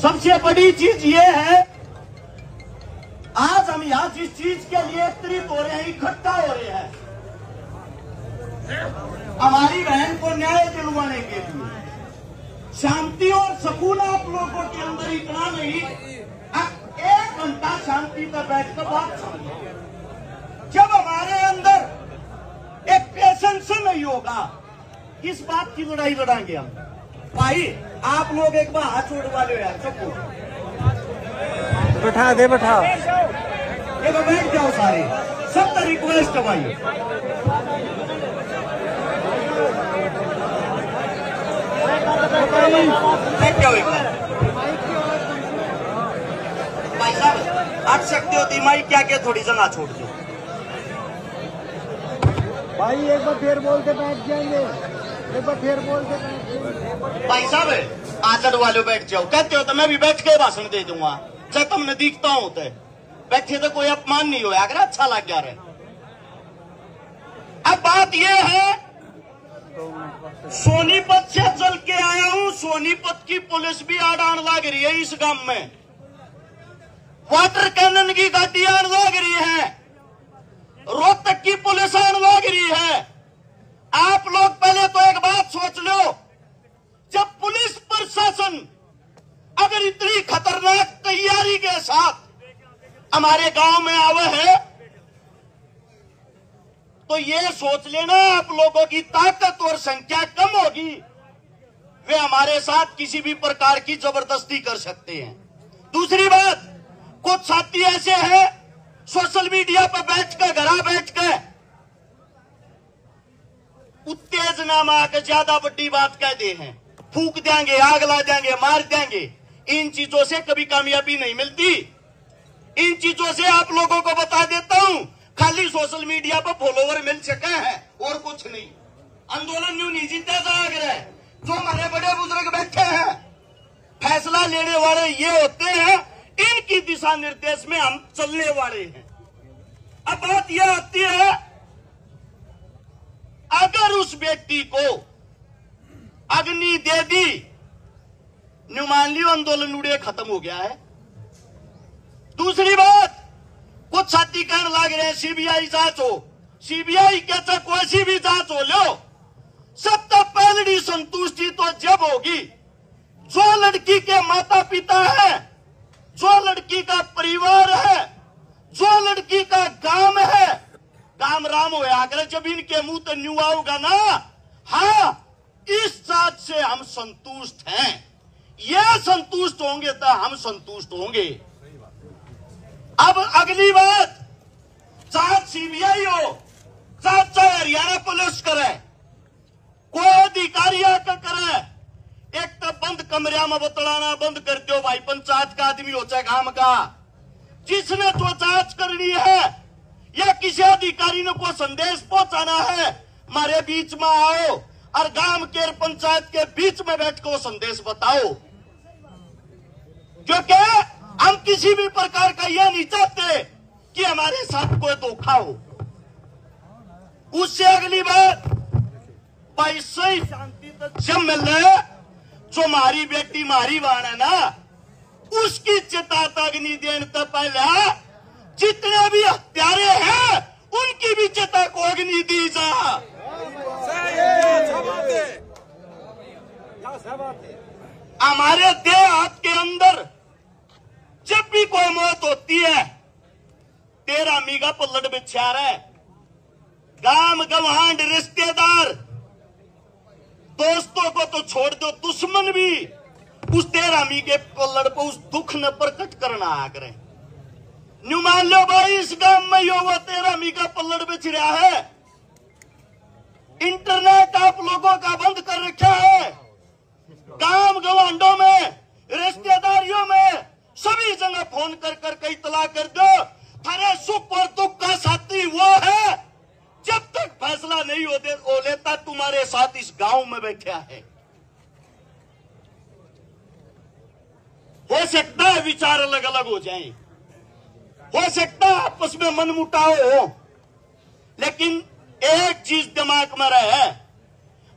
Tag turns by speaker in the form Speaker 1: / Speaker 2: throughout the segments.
Speaker 1: सबसे बड़ी चीज ये है, आज हम यहां जिस चीज के लिए एकत्रित हो रहे हैं, इकट्ठा हो रहे हैं, हमारी बहन को न्याय दिलवाने के लिए। शांति और सुकून आप लोगों के अंदर इतना नहीं, अब 1 घंटा शांति पर बैठकर बात समझो। जब हमारे अंदर एक पेशेंस नहीं होगा, किस बात की लड़ाई लड़ाएंगे हम? भाई आप लोग एक बार हाथ छोड़वा लो यार, सबको
Speaker 2: बैठा दे, बैठा
Speaker 1: ये बैठ जाओ सारे, सबका रिक्वेस्ट है भाई। भाई साहब हट सकते हो, दिमागी क्या क्या थोड़ी जगह छोड़ दो
Speaker 2: भाई। एक बार फिर बोल के बैठ जाएंगे, एक बार फिर बोल के बैठ जाएंगे।
Speaker 1: भाई साहब आचड़ वाले बैठ जाओ, कहते हो तो मैं भी बैठ के भाषण दे दूंगा, चाहे तुमने दिखता हूं तो बैठे तो कोई अपमान नहीं होया, अगर अच्छा लग गया रहे। अब बात यह है, सोनीपत से चल के आया हूं, सोनीपत की पुलिस भी आड़ान लाग रही है इस गांव में, वाटर कैनन की गाड़ी आड़ लाग रही है, रोहतक की पुलिस आड़ लाग रही है। आप लोग पहले तो एक बात सोच लो, जब पुलिस प्रशासन अगर इतनी खतरनाक तैयारी के साथ हमारे गांव में आवे है, तो ये सोच लेना आप लोगों की ताकत और संख्या कम होगी, वे हमारे साथ किसी भी प्रकार की जबरदस्ती कर सकते हैं। दूसरी बात, कुछ साथी ऐसे हैं सोशल मीडिया पर बैठकर, घरा बैठकर उत्तेजना में आकर ज्यादा बड़ी बात कह दे हैं, फूक देंगे, आग ला देंगे, मार देंगे। इन चीजों से कभी कामयाबी नहीं मिलती। इन चीजों से आप लोगों को बता देता हूं, खाली सोशल मीडिया पर फॉलोवर मिल सके हैं और कुछ नहीं। आंदोलन न्यू नहीं जीता जाएगा। जो हमारे बड़े बुजुर्ग बैठे हैं, फैसला लेने वाले ये होते हैं, इनकी दिशा निर्देश में हम चलने वाले हैं। अब बात यह आती है, अगर उस व्यक्ति को अग्नि दे दी, न्यू मान लियो आंदोलन उड़े खत्म हो गया है। दूसरी बात, कुछ साथी कहने लग रहे हैं सीबीआई जांच हो, सीबीआई कहता कोई सी भी जांच हो लो, सबसे पहली संतुष्टि तो जब होगी जो लड़की के माता पिता है, जो लड़की का परिवार है, जो लड़की का गांव है, काम राम हो अगर जब इनके मुंह तो न्यू आओगा ना, हाँ इस जांच से हम संतुष्ट हैं, ये संतुष्ट होंगे तो हम संतुष्ट होंगे। अब अगली बात, जांच सीबीआई हो, जांच चाहे हरियाणा पुलिस करे, कोई अधिकारी आकर करे, एक तो बंद कमरिया में बतलाना बंद कर दो भाई, पंचायत का आदमी हो चाहे गांव का, जिसने तो जांच करनी है या किसी अधिकारी ने कोई संदेश पहुंचाना है, हमारे बीच में आओ और गांव के पंचायत के बीच में बैठ कर वो संदेश बताओ, क्योंकि हम किसी भी प्रकार का यह नहीं चाहते कि हमारे साथ कोई धोखा हो। उससे अगली बात, पैसे ही शांति तक जब मिल रहे, जो हमारी बेटी मारी वाण है ना, उसकी चिता अग्नि देने से पहले जितने भी हत्यारे हैं उनकी भी चिता को अग्नि दी जा। हमारे देहात के अंदर जब भी कोई मौत होती है, 13 मीघा पल्लड़ बिछा रहे, गांव गवांड रिश्तेदार दोस्तों को तो छोड़ दो, दुश्मन भी उस 13 मीघे पल्लड़ पर उस दुख न प्रकट करना आ करे। न्यू मान लो भाई इस गांव में यो वो 13 मीघा पल्लड़ बिछ रहा है, इंटरनेट आप लोगों का बंद कर रखा है, गांव गवांडों में रिश्तेदारियों में सभी जगह फोन कर कर कई इतला कर दो, थारे सुख और दुख का साथी वो है, जब तक फैसला नहीं हो लेता तुम्हारे साथ इस गांव में बैठा है। हो सकता है विचार अलग अलग हो जाएं, हो सकता है आपस में मनमुटाव हो, लेकिन एक चीज दिमाग में रहे,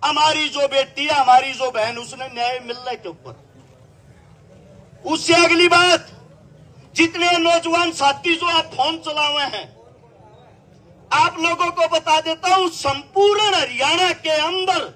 Speaker 1: हमारी जो बेटी है, हमारी जो बहन, उसने न्याय मिलने के ऊपर उससे अगली बात, जितने नौजवान साथी जो आप फोन चलाए हैं, आप लोगों को बता देता हूं, संपूर्ण हरियाणा के अंदर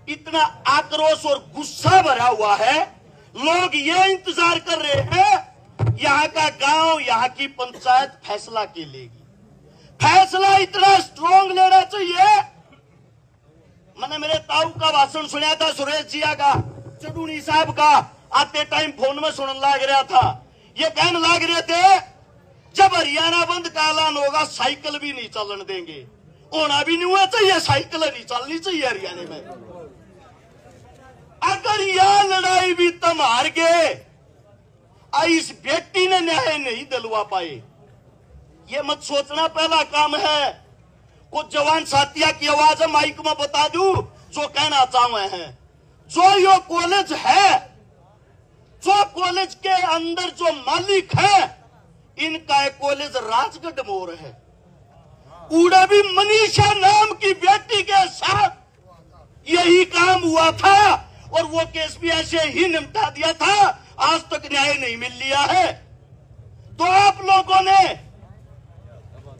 Speaker 1: इतना आक्रोश और गुस्सा भरा हुआ है। लोग ये इंतजार कर रहे हैं यहाँ का गांव, यहाँ की पंचायत फैसला के लेगी। फैसला इतना स्ट्रांग लेना चाहिए। मैंने मेरे ताऊ का भाषण सुना था, सुरेश जिया का, चडूनी साहब का, आते टाइम फोन में सुनने लग रहा था। ये कहने लग रहे थे जब हरियाणा बंद का ऐलान होगा साइकिल भी नहीं चलने देंगे। होना भी नहीं हुआ चाहिए, साइकिल नहीं चलनी चाहिए हरियाणा में। अगर यह लड़ाई भी तुम हार गए, इस बेटी ने न्याय नहीं दिलवा पाए, ये मत सोचना पहला काम है। कुछ जवान साथिया की आवाज माइक में बता दूं जो कहना चाहते हैं। जो यो कॉलेज है, जो कॉलेज के अंदर जो मालिक है, इनका एक कॉलेज राजगढ़ मोर है। उड़ा भी मनीषा नाम की बेटी के साथ यही काम हुआ था और वो केस भी ऐसे ही निपटा दिया था। आज तक न्याय नहीं मिल लिया है। तो आप लोगों ने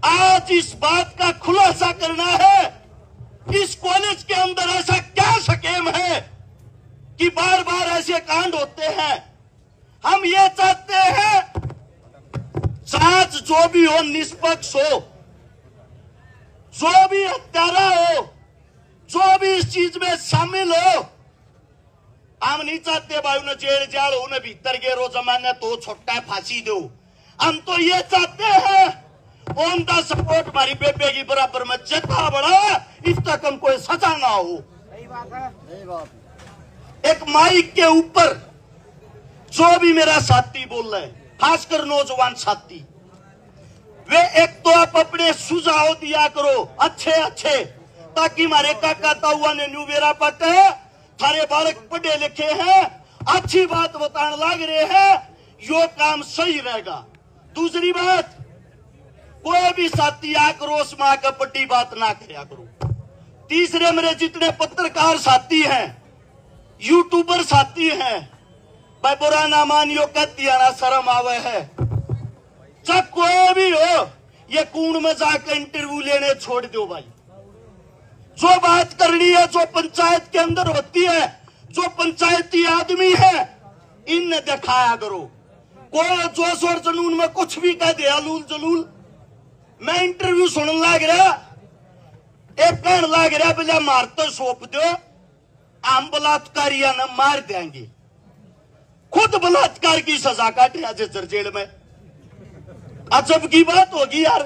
Speaker 1: आज इस बात का खुलासा करना है, इस कॉलेज के अंदर ऐसा क्या स्कीम है कि बार बार ऐसे कांड होते हैं। हम ये चाहते हैं जांच जो भी हो निष्पक्ष हो, जो भी हत्यारा हो, जो भी इस चीज में शामिल हो। हम नहीं चाहते भाई उन्हें जेल जाल उन्हें भीतर गे रो जमाने तो छोटा फांसी दो। हम तो ये चाहते हैं ऑन द सपोर्ट हमारी बेबे की बराबर में जितना बड़ा इस तक हम कोई सजा ना हो।
Speaker 2: सही बात है, सही बात।
Speaker 1: एक माइक के ऊपर जो भी मेरा साथी बोल रहे हैं, खासकर नौजवान साथी, वे एक तो आप अपने सुझाव दिया करो अच्छे अच्छे, ताकि हमारे काका ताऊआ ने न्यू बेरा पटे, थारे बालक पढ़े लिखे हैं, अच्छी बात बताने लग रहे हैं, यो काम सही रहेगा। दूसरी बात, कोई भी साथी आक्रोश में आकर पट्टी बात ना करया करो। तीसरे, मेरे जितने पत्रकार साथी हैं, यूट्यूबर साथी हैं, भाई बुरा ना मानियो, कहती ना शर्म आवे है। जब कोई भी हो, ये कूड़ में जाकर इंटरव्यू लेने छोड़ दो भाई। जो बात करनी है, जो पंचायत के अंदर होती है, जो पंचायती आदमी है, इन्हें दिखाया करो। कोई जोश और जुनून में कुछ भी कह दे, अलूल जलूल। मैं इंटरव्यू सुनने लग रहा, एक कहने लग रहा बोले मार तो सौंप दो, हम बलात्कारिया ने मार देंगे। खुद बलात्कार की सजा काटे जजर जेल में। अजब की बात होगी यार।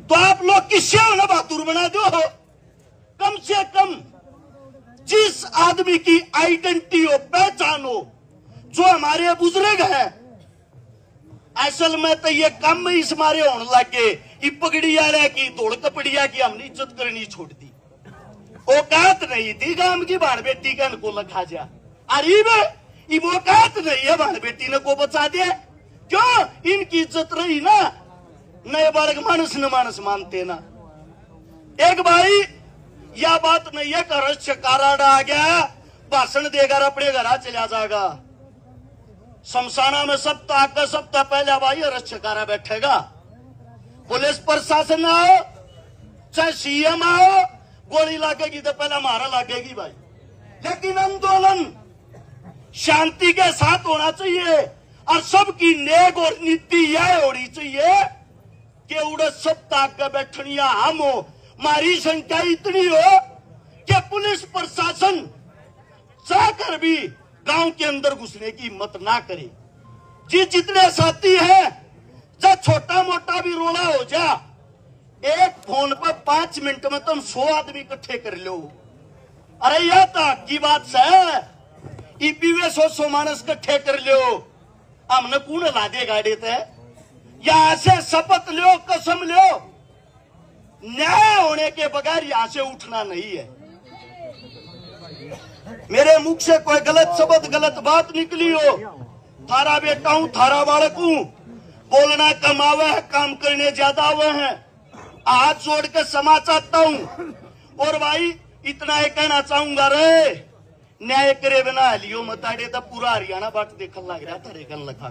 Speaker 1: तो आप लोग किससे उन्हें बहादुर बना दो हो? कम से कम जिस आदमी की आइडेंटिटी हो, पहचान हो, जो हमारे बुजुर्ग हैं, असल में तो ये कम इस मारे होने लगे, ये पगड़िया रह की दौड़ कपड़िया की हमने इज्जत करनी छोड़ दी। औकात नहीं थी गांव की बाण बेटी का को लखा जा। अरे ये औकात नहीं है बाण बेटी ने को बचा दे। क्यों? इनकी इज्जत रही ना, नए बालक मानस न मानस मानते ना। एक भाई यह बात नहीं है कि रक्षकारा आ गया भाषण देगा अपने घर चला जाएगा। शमशाना में सप्ताह पहले भाई रक्षकारा बैठेगा। पुलिस प्रशासन आओ चाहे सीएम आओ, गोली लगेगी तो पहले मारा लगेगी भाई। लेकिन आंदोलन शांति के साथ होना चाहिए और सबकी नेक और नीति यह होनी चाहिए कि उड़े सप्ताह का बैठनिया हम हो, हमारी संख्या इतनी हो कि पुलिस प्रशासन चाहकर भी गांव के अंदर घुसने की हिम्मत ना करे। जी जितने साथी हैं, जब छोटा मोटा भी रोड़ा हो जा, एक फोन पर 5 मिनट में तुम 100 आदमी इकट्ठे कर लो। अरे यह तो की बात है, ईपीवे 100 मानस इकट्ठे कर लो, हमने कौन ला दे गाड़ी थे। यहां से शपथ लो, कसम लो, न्याय होने के बगैर यहां से उठना नहीं है। मेरे मुख से कोई गलत शब्द गलत बात निकली हो, थारा बेटा हूं, थारा बालक हूं, बोलना कमावे है, काम करने ज्यादा हुए हैं। हाथ जोड़ के क्षमा चाहता हूं। और भाई इतना ही कहना चाहूंगा, रे न्याय करे बिना लियो मताड़े तो पूरा हरियाणा बाट देखने लग रहा था रेखन लखा।